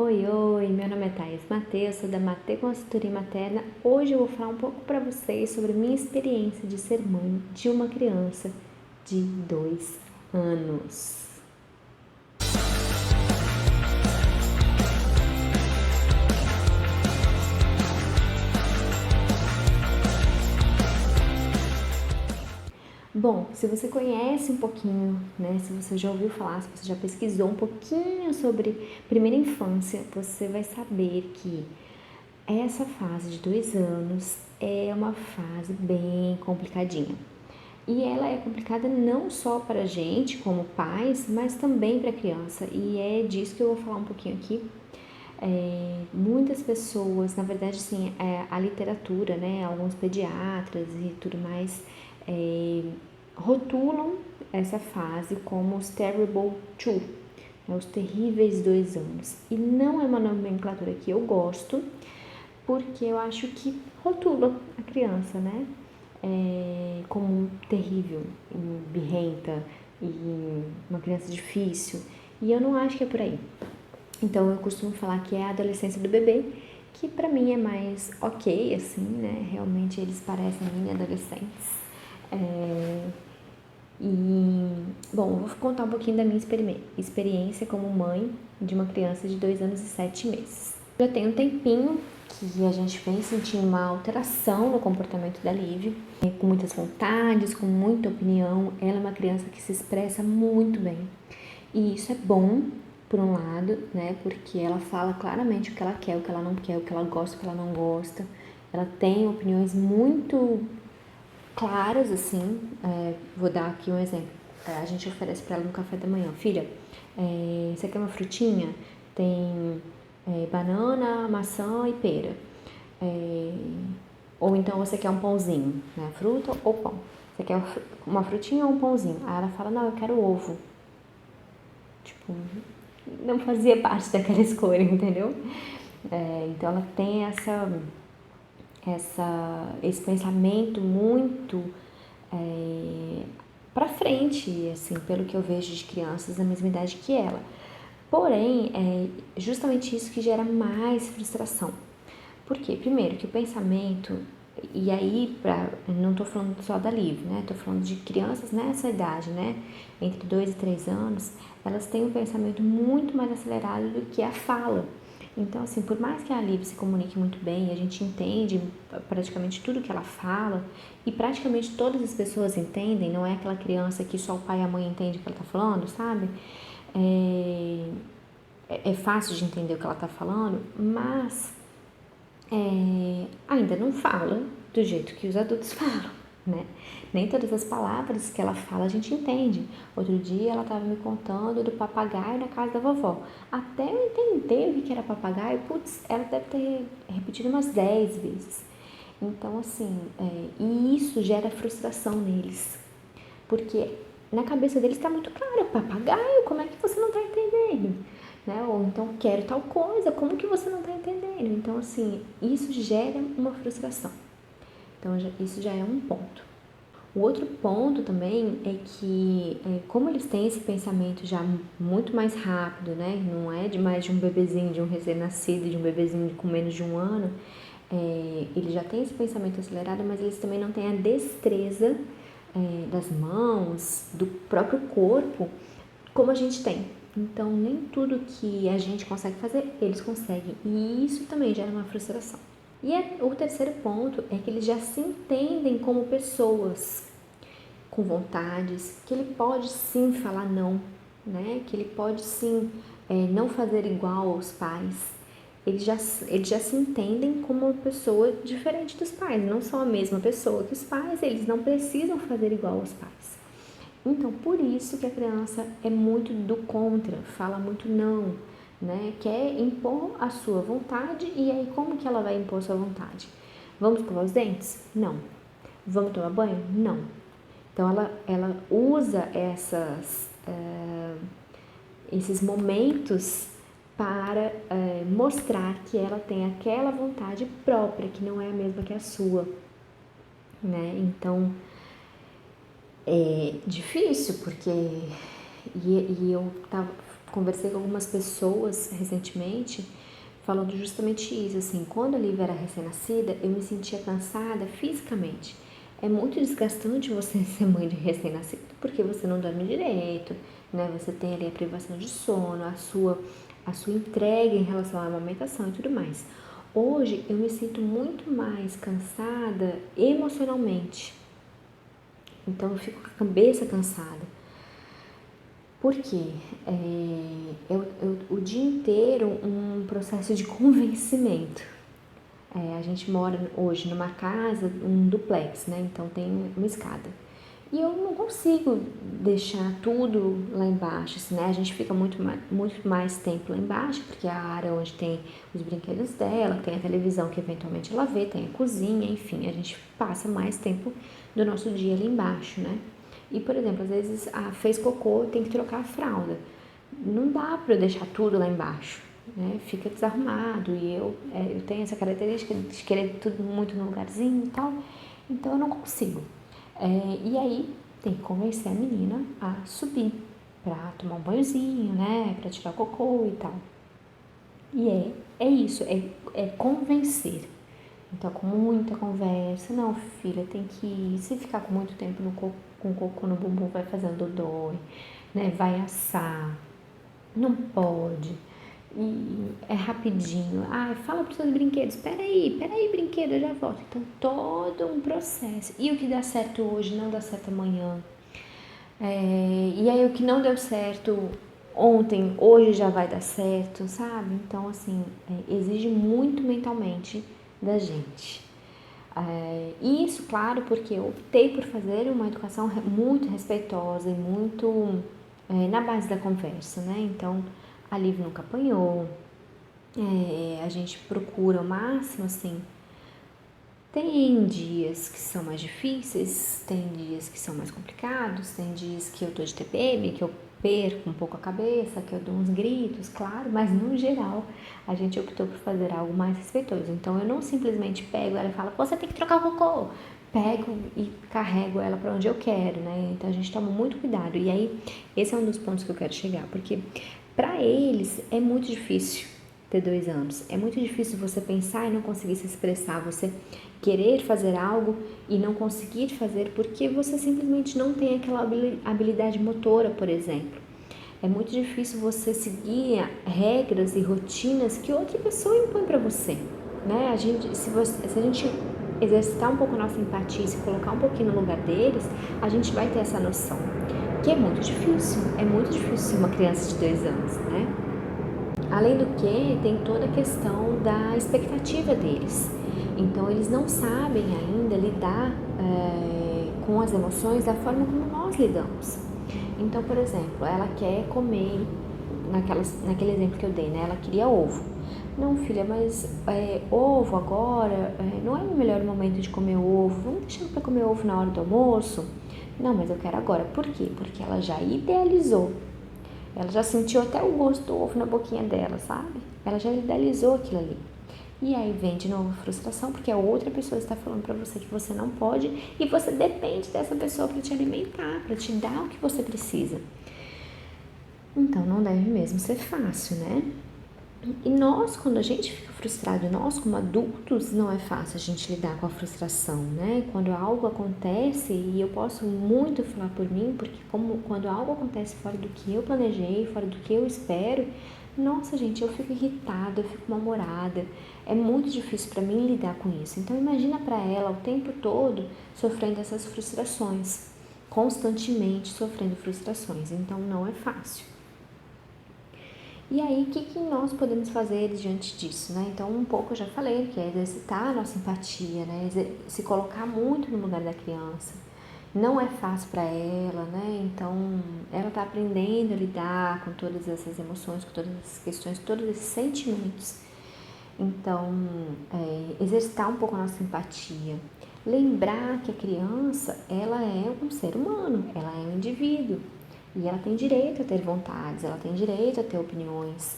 Oi, oi, meu nome é Thaís Mateus, sou da Mate Consultoria Materna. Hoje eu vou falar um pouco para vocês sobre minha experiência de ser mãe de uma criança de 2 anos. Bom, se você conhece um pouquinho, né, se você já ouviu falar, se você já pesquisou um pouquinho sobre primeira infância, você vai saber que essa fase de 2 anos é uma fase bem complicadinha. E ela é complicada não só para a gente, como pais, mas também para a criança. E é disso que eu vou falar um pouquinho aqui. Muitas pessoas, na verdade, sim, a literatura, né, alguns pediatras e tudo mais, rotulam essa fase como os Terrible Two, né, os terríveis 2 anos. E não é uma nomenclatura que eu gosto, porque eu acho que rotula a criança, né? Como terrível, birrenta e uma criança difícil. E eu não acho que é por aí. Então eu costumo falar que é a adolescência do bebê, que pra mim é mais ok, assim, né? Realmente eles parecem mini adolescentes. Bom, vou contar um pouquinho da minha experiência como mãe de uma criança de 2 anos e 7 meses. Já tem um tempinho que a gente vem sentindo uma alteração no comportamento da Lívia, com muitas vontades, com muita opinião. Ela é uma criança que se expressa muito bem. E isso é bom, por um lado, né? Porque ela fala claramente o que ela quer, o que ela não quer, o que ela gosta, o que ela não gosta. Ela tem opiniões muito claras, assim. Vou dar aqui um exemplo. A gente oferece para ela no café da manhã: filha, você quer uma frutinha? Tem banana, maçã e pera. Ou então você quer um pãozinho, né? Fruta ou pão. Você quer uma frutinha ou um pãozinho? Aí ela fala: não, eu quero ovo. Tipo, não fazia parte daquela escolha, entendeu? Então ela tem esse pensamento muito pra frente, assim, pelo que eu vejo de crianças da mesma idade que ela. Porém, é justamente isso que gera mais frustração. Por quê? Primeiro, que o pensamento, e aí, não tô falando só da Liv, né? Tô falando de crianças nessa idade, né? Entre 2 e 3 anos, elas têm um pensamento muito mais acelerado do que a fala. Então, assim, por mais que a Liv se comunique muito bem, a gente entende praticamente tudo que ela fala, e praticamente todas as pessoas entendem, não é aquela criança que só o pai e a mãe entendem o que ela tá falando, sabe? É fácil de entender o que ela tá falando, mas ainda não fala do jeito que os adultos falam, né? Nem todas as palavras que ela fala a gente entende. Outro dia ela estava me contando do papagaio na casa da vovó. Até eu entender o que era papagaio, putz, ela deve ter repetido umas 10 vezes. Então, assim, e isso gera frustração neles. Porque na cabeça deles está muito claro: papagaio, como é que você não está entendendo? Né? Ou então, quero tal coisa, como que você não está entendendo? Então, assim, isso gera uma frustração. Então, isso já é um ponto. O outro ponto também é que, como eles têm esse pensamento já muito mais rápido, né? Não é de mais de um bebezinho, de um recém-nascido, de um bebezinho com menos de 1 ano, eles já têm esse pensamento acelerado, mas eles também não têm a destreza das mãos, do próprio corpo, como a gente tem. Então, nem tudo que a gente consegue fazer, eles conseguem. E isso também gera uma frustração. E o terceiro ponto é que eles já se entendem como pessoas com vontades, que ele pode sim falar não, né? Que ele pode sim não fazer igual aos pais. Eles já se entendem como uma pessoa diferente dos pais, não são a mesma pessoa que os pais, eles não precisam fazer igual aos pais. Então, por isso que a criança é muito do contra, fala muito não, né? Quer impor a sua vontade, e aí como que ela vai impor a sua vontade? Vamos escovar os dentes? Não. Vamos tomar banho? Não. Então, ela usa esses momentos para mostrar que ela tem aquela vontade própria, que não é a mesma que a sua, né? Então, é difícil, porque eu conversei com algumas pessoas recentemente falando justamente isso, assim, quando a Lívia era recém-nascida, eu me sentia cansada fisicamente. É muito desgastante você ser mãe de recém-nascido, porque você não dorme direito, né? Você tem ali a privação de sono, a sua entrega em relação à amamentação e tudo mais. Hoje eu me sinto muito mais cansada emocionalmente. Então eu fico com a cabeça cansada. Por quê? O dia inteiro um processo de convencimento. A gente mora hoje numa casa, um duplex, né? Então tem uma escada. E eu não consigo deixar tudo lá embaixo, assim, né? A gente fica muito mais tempo lá embaixo, porque é a área onde tem os brinquedos dela, tem a televisão que eventualmente ela vê, tem a cozinha, enfim, a gente passa mais tempo do nosso dia ali embaixo, né? E, por exemplo, às vezes fez cocô, tem que trocar a fralda. Não dá para eu deixar tudo lá embaixo, né? Fica desarrumado e eu tenho essa característica de querer tudo muito no lugarzinho e tal, então eu não consigo. E aí tem que convencer a menina a subir para tomar um banhozinho, né? Para tirar o cocô e tal. E é isso, é convencer. Então, com muita conversa, não, filha, tem que ir. Se ficar com muito tempo com cocô no bumbum, vai fazendo dor, né? Vai assar, não pode. E é rapidinho. Fala pros seus brinquedos, peraí, brinquedo, eu já volto. Então, todo um processo. E o que dá certo hoje não dá certo amanhã. E aí, o que não deu certo ontem, hoje já vai dar certo, sabe? Então, assim, exige muito mentalmente da gente. Isso, claro, porque eu optei por fazer uma educação muito respeitosa e muito na base da conversa, né? Então, a Liv nunca apanhou, a gente procura ao máximo, assim. Tem dias que são mais difíceis, tem dias que são mais complicados, tem dias que eu tô de TPM, que eu perco um pouco a cabeça, que eu dou uns gritos, claro, mas no geral a gente optou por fazer algo mais respeitoso. Então eu não simplesmente pego ela e falo, você tem que trocar o cocô. Pego e carrego ela para onde eu quero, né? Então a gente toma muito cuidado. E aí, esse é um dos pontos que eu quero chegar, porque para eles é muito difícil ter 2 anos. É muito difícil você pensar e não conseguir se expressar, você querer fazer algo e não conseguir fazer porque você simplesmente não tem aquela habilidade motora, por exemplo. É muito difícil você seguir regras e rotinas que outra pessoa impõe para você, né? Se a gente exercitar um pouco a nossa empatia, se colocar um pouquinho no lugar deles, a gente vai ter essa noção, que é muito difícil. É muito difícil ser uma criança de 2 anos, né? Além do que, tem toda a questão da expectativa deles. Então, eles não sabem ainda lidar com as emoções da forma como nós lidamos. Então, por exemplo, ela quer comer, naquele exemplo que eu dei, né? Ela queria ovo. Não, filha, mas ovo agora não é o melhor momento de comer ovo. Vamos deixar para comer ovo na hora do almoço? Não, mas eu quero agora. Por quê? Porque ela já idealizou. Ela já sentiu até o gosto do ovo na boquinha dela, sabe? Ela já idealizou aquilo ali. E aí vem de novo a frustração, porque a outra pessoa está falando para você que você não pode e você depende dessa pessoa para te alimentar, para te dar o que você precisa. Então não deve mesmo ser fácil, né? E nós, quando a gente fica frustrado, nós como adultos, não é fácil a gente lidar com a frustração, né? Quando algo acontece, e eu posso muito falar por mim, porque quando algo acontece fora do que eu planejei, fora do que eu espero, nossa, gente, eu fico irritada, eu fico mal-humorada. É muito difícil para mim lidar com isso. Então imagina para ela o tempo todo sofrendo essas frustrações, constantemente sofrendo frustrações. Então não é fácil. E aí, o que nós podemos fazer diante disso, né? Então, um pouco eu já falei, que é exercitar a nossa empatia, né? Se colocar muito no lugar da criança. Não é fácil para ela, né? Então, ela está aprendendo a lidar com todas essas emoções, com todas essas questões, com todos esses sentimentos. Então, exercitar um pouco a nossa empatia. Lembrar que a criança, ela é um ser humano, ela é um indivíduo. E ela tem direito a ter vontades, ela tem direito a ter opiniões.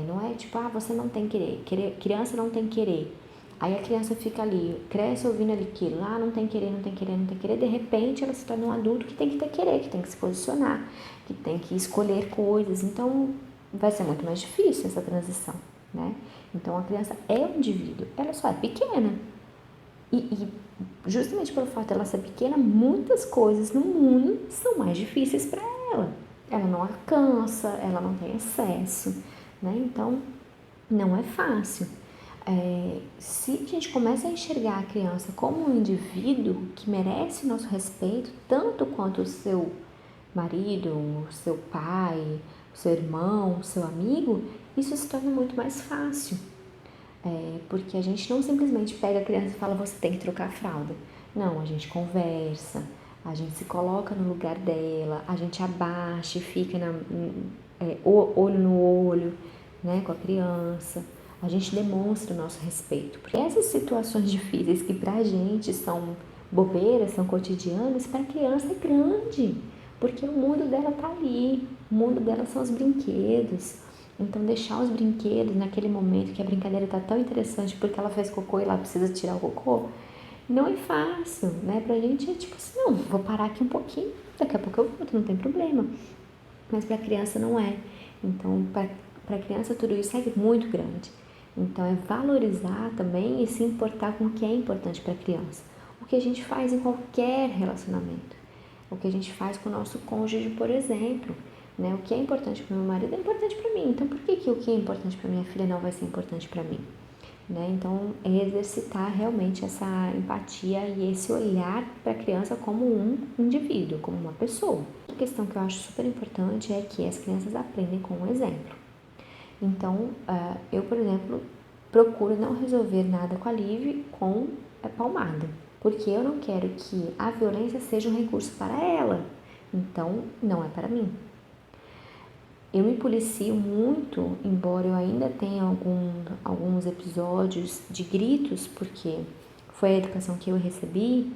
Não é tipo, você não tem querer. Criança não tem querer. Aí a criança fica ali, cresce ouvindo ali aquilo, não tem querer, não tem querer, não tem querer, de repente ela se torna um adulto que tem que ter querer, que tem que se posicionar, que tem que escolher coisas, então vai ser muito mais difícil essa transição, né? Então a criança é um indivíduo, ela só é pequena, e justamente pelo fato dela ser pequena, muitas coisas no mundo são mais difíceis para ela. Ela não alcança, ela não tem acesso, né? Então, não é fácil. Se a gente começa a enxergar a criança como um indivíduo que merece o nosso respeito, tanto quanto o seu marido, o seu pai, o seu irmão, o seu amigo, isso se torna muito mais fácil. Porque a gente não simplesmente pega a criança e fala, você tem que trocar a fralda. Não, a gente conversa, a gente se coloca no lugar dela, a gente abaixa e fica olho no olho, né, com a criança. A gente demonstra o nosso respeito. Porque essas situações difíceis que pra gente são bobeiras, são cotidianas, para a criança é grande. Porque o mundo dela tá ali, o mundo dela são os brinquedos. Então deixar os brinquedos naquele momento que a brincadeira tá tão interessante porque ela fez cocô e ela precisa tirar o cocô, não é fácil, né? Pra gente é tipo assim, não, vou parar aqui um pouquinho, daqui a pouco eu volto, não tem problema. Mas pra criança não é. Então, pra criança tudo isso é muito grande. Então, é valorizar também e se importar com o que é importante para a criança. O que a gente faz em qualquer relacionamento. O que a gente faz com o nosso cônjuge, por exemplo. Né? O que é importante para o meu marido é importante para mim. Então, por que o que é importante para minha filha não vai ser importante para mim? Né? Então, é exercitar realmente essa empatia e esse olhar para a criança como um indivíduo, como uma pessoa. A questão que eu acho super importante é que as crianças aprendem com o exemplo. Então, eu, por exemplo, procuro não resolver nada com a Liv com a palmada, porque eu não quero que a violência seja um recurso para ela. Então, não é para mim. Eu me policio muito, embora eu ainda tenha alguns episódios de gritos, porque foi a educação que eu recebi,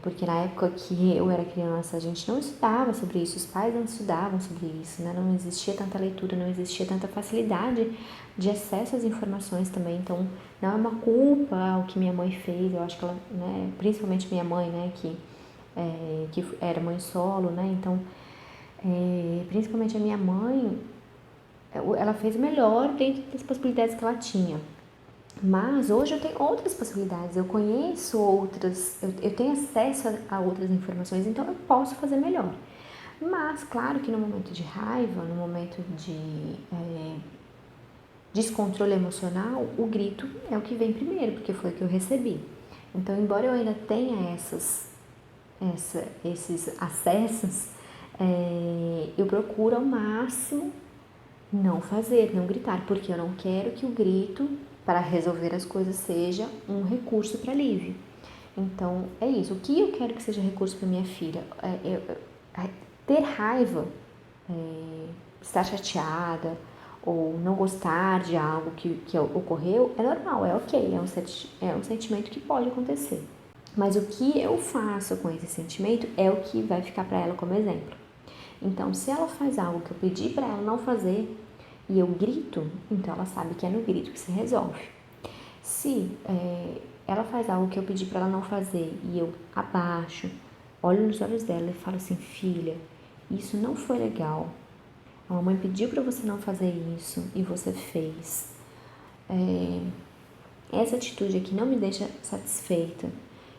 porque na época que eu era criança a gente não estudava sobre isso, os pais não estudavam sobre isso, né? Não existia tanta leitura, não existia tanta facilidade de acesso às informações também, então não é uma culpa o que minha mãe fez, eu acho que ela, né, principalmente minha mãe, né, que era mãe solo, né, então principalmente a minha mãe, ela fez o melhor dentro das possibilidades que ela tinha. Mas hoje eu tenho outras possibilidades, eu conheço outras, eu tenho acesso a outras informações, então eu posso fazer melhor. Mas, claro que no momento de raiva, no momento de descontrole emocional, o grito é o que vem primeiro, porque foi o que eu recebi. Então, embora eu ainda tenha esses acessos, eu procuro ao máximo não fazer, não gritar, porque eu não quero que o grito para resolver as coisas seja um recurso para alívio. Então, é isso. O que eu quero que seja recurso para minha filha? Ter raiva, estar chateada ou não gostar de algo que ocorreu é normal, é ok, é um sentimento que pode acontecer. Mas o que eu faço com esse sentimento é o que vai ficar para ela como exemplo. Então, se ela faz algo que eu pedi para ela não fazer e eu grito, então ela sabe que é no grito que se resolve. Se ela faz algo que eu pedi para ela não fazer e eu abaixo, olho nos olhos dela e falo assim, filha, isso não foi legal. A mamãe pediu para você não fazer isso e você fez. Essa atitude aqui não me deixa satisfeita.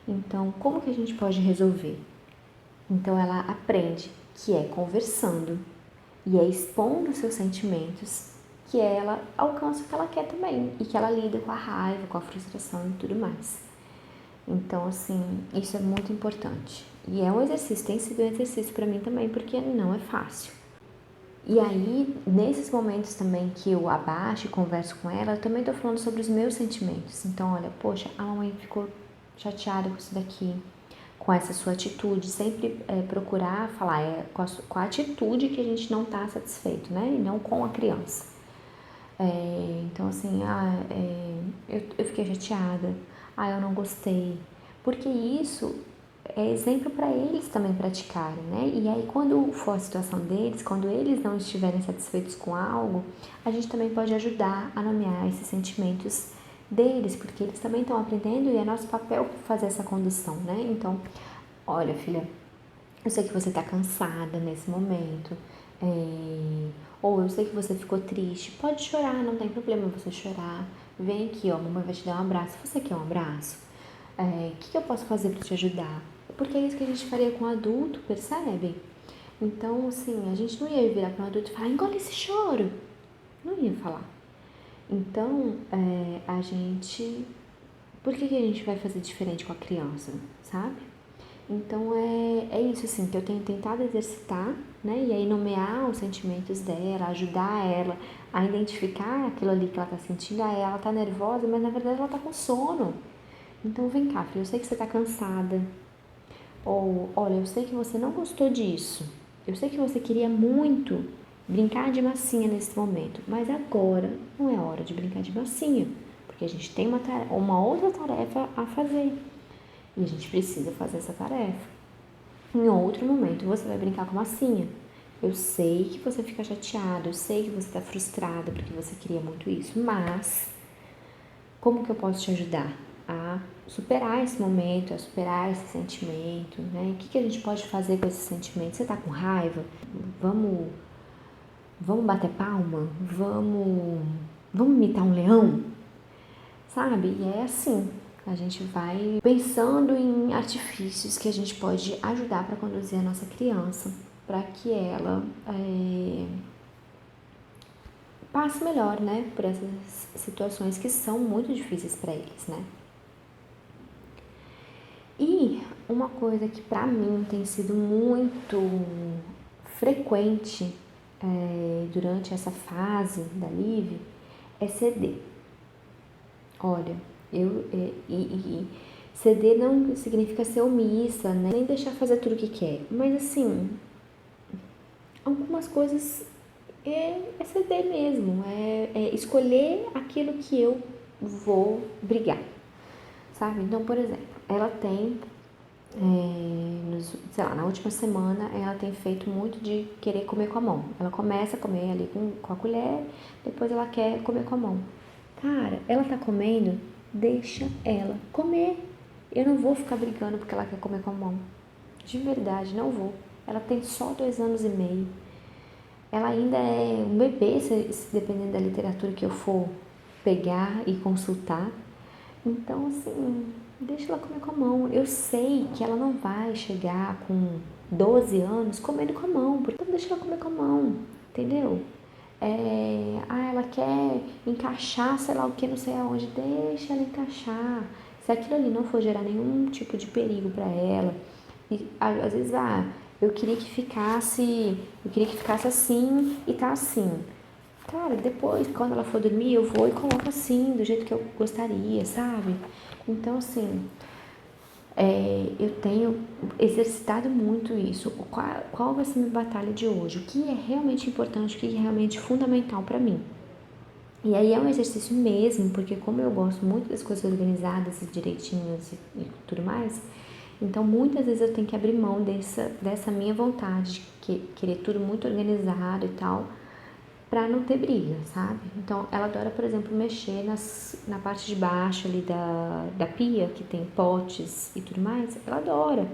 Então, como que a gente pode resolver? Então, ela aprende que é conversando e é expondo seus sentimentos que ela alcança o que ela quer também e que ela lida com a raiva, com a frustração e tudo mais. Então, assim, isso é muito importante. E é um exercício, tem sido um exercício para mim também, porque não é fácil. E aí, nesses momentos também que eu abaixo e converso com ela, eu também tô falando sobre os meus sentimentos. Então, olha, poxa, a mamãe ficou chateada com isso daqui, com essa sua atitude, sempre procurar falar com a atitude que a gente não tá satisfeito, né? E não com a criança. Então, assim, eu fiquei chateada, eu não gostei, porque isso é exemplo para eles também praticarem, né? E aí, quando for a situação deles, quando eles não estiverem satisfeitos com algo, a gente também pode ajudar a nomear esses sentimentos deles, porque eles também estão aprendendo e é nosso papel fazer essa condução, né? Então, olha, filha, eu sei que você está cansada nesse momento, ou eu sei que você ficou triste. Pode chorar, não tem problema você chorar. Vem aqui, ó, mamãe vai te dar um abraço. Você quer um abraço? O que eu posso fazer para te ajudar? Porque é isso que a gente faria com o adulto, percebe? Então, assim, a gente não ia virar para um adulto e falar, engole esse choro. Não ia falar. Então, a gente... Por que a gente vai fazer diferente com a criança, sabe? Então, é isso, assim, que eu tenho tentado exercitar, né? E aí nomear os sentimentos dela, ajudar ela a identificar aquilo ali que ela tá sentindo. Ela tá nervosa, mas na verdade ela tá com sono. Então, vem cá, filha, eu sei que você tá cansada. Ou, olha, eu sei que você não gostou disso. Eu sei que você queria muito brincar de massinha nesse momento, mas agora não é hora de brincar de massinha, porque a gente tem uma outra tarefa a fazer e a gente precisa fazer essa tarefa. Em outro momento você vai brincar com massinha. Eu sei que você fica chateado, eu sei que você está frustrada porque você queria muito isso, mas como que eu posso te ajudar a superar esse momento, a superar esse sentimento, né? O que a gente pode fazer com esse sentimento? Você tá com raiva? Vamos bater palma? Vamos imitar um leão? Sabe? E é assim, a gente vai pensando em artifícios que a gente pode ajudar para conduzir a nossa criança, para que ela passe melhor, né? Por essas situações que são muito difíceis para eles, né? E uma coisa que para mim tem sido muito frequente durante essa fase da Liv é ceder. Olha, ceder não significa ser omissa, né? Nem deixar fazer tudo o que quer, mas assim, algumas coisas é ceder mesmo, é escolher aquilo que eu vou brigar, sabe? Então, por exemplo, ela tem sei lá, na última semana ela tem feito muito de querer comer com a mão. Ela começa a comer ali com a colher, depois ela quer comer com a mão. Cara, ela tá comendo, deixa ela comer. Eu não vou ficar brigando porque ela quer comer com a mão. De verdade, não vou. Ela tem só 2 anos e meio. Ela ainda é um bebê, se dependendo da literatura que eu for pegar e consultar. Então, assim, deixa ela comer com a mão. Eu sei que ela não vai chegar com 12 anos comendo com a mão, então deixa ela comer com a mão, entendeu? Ela quer encaixar, sei lá o que, não sei aonde, deixa ela encaixar. Se aquilo ali não for gerar nenhum tipo de perigo para ela, e às vezes, eu queria que ficasse assim e tá assim. Cara, depois, quando ela for dormir, eu vou e coloco assim, do jeito que eu gostaria, sabe? Então, assim, eu tenho exercitado muito isso. Qual vai ser a minha batalha de hoje? O que é realmente importante, o que é realmente fundamental para mim? E aí é um exercício mesmo, porque como eu gosto muito das coisas organizadas e direitinhas e tudo mais, então muitas vezes eu tenho que abrir mão dessa minha vontade de querer tudo muito organizado e tal, pra não ter briga, sabe? Então, ela adora, por exemplo, mexer na parte de baixo ali da pia, que tem potes e tudo mais. Ela adora.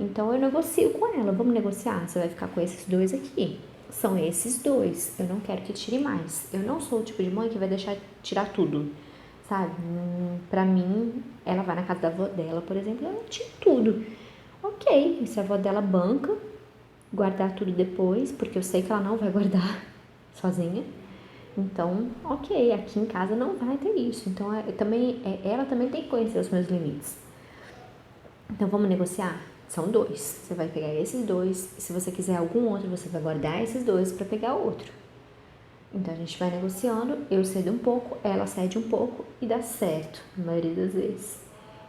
Então, eu negocio com ela. Vamos negociar? Você vai ficar com esses 2 aqui. São esses 2. Eu não quero que tire mais. Eu não sou o tipo de mãe que vai deixar tirar tudo, sabe? Pra mim, ela vai na casa da avó dela, por exemplo, ela tira tudo. Ok, se a avó dela banca, guardar tudo depois, porque eu sei que ela não vai guardar sozinha. Então, ok, aqui em casa não vai ter isso. Então, ela também tem que conhecer os meus limites. Então, vamos negociar? São 2. Você vai pegar esses 2. Se você quiser algum outro, você vai guardar esses 2 para pegar outro. Então, a gente vai negociando. Eu cedo um pouco, ela cede um pouco e dá certo, na maioria das vezes.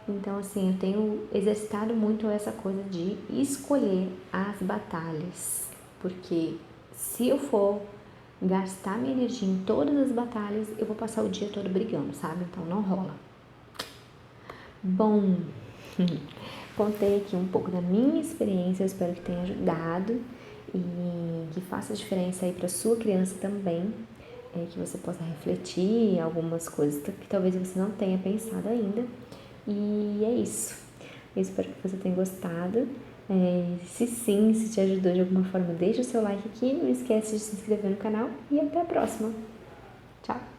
Então, assim, eu tenho exercitado muito essa coisa de escolher as batalhas. Porque se eu for gastar minha energia em todas as batalhas, eu vou passar o dia todo brigando, sabe? Então não rola. Bom, contei aqui um pouco da minha experiência, eu espero que tenha ajudado e que faça diferença aí para sua criança também. que você possa refletir algumas coisas que talvez você não tenha pensado ainda. E é isso. Eu espero que você tenha gostado. Se sim, se te ajudou de alguma forma, deixa o seu like aqui. Não esquece de se inscrever no canal e até a próxima. Tchau!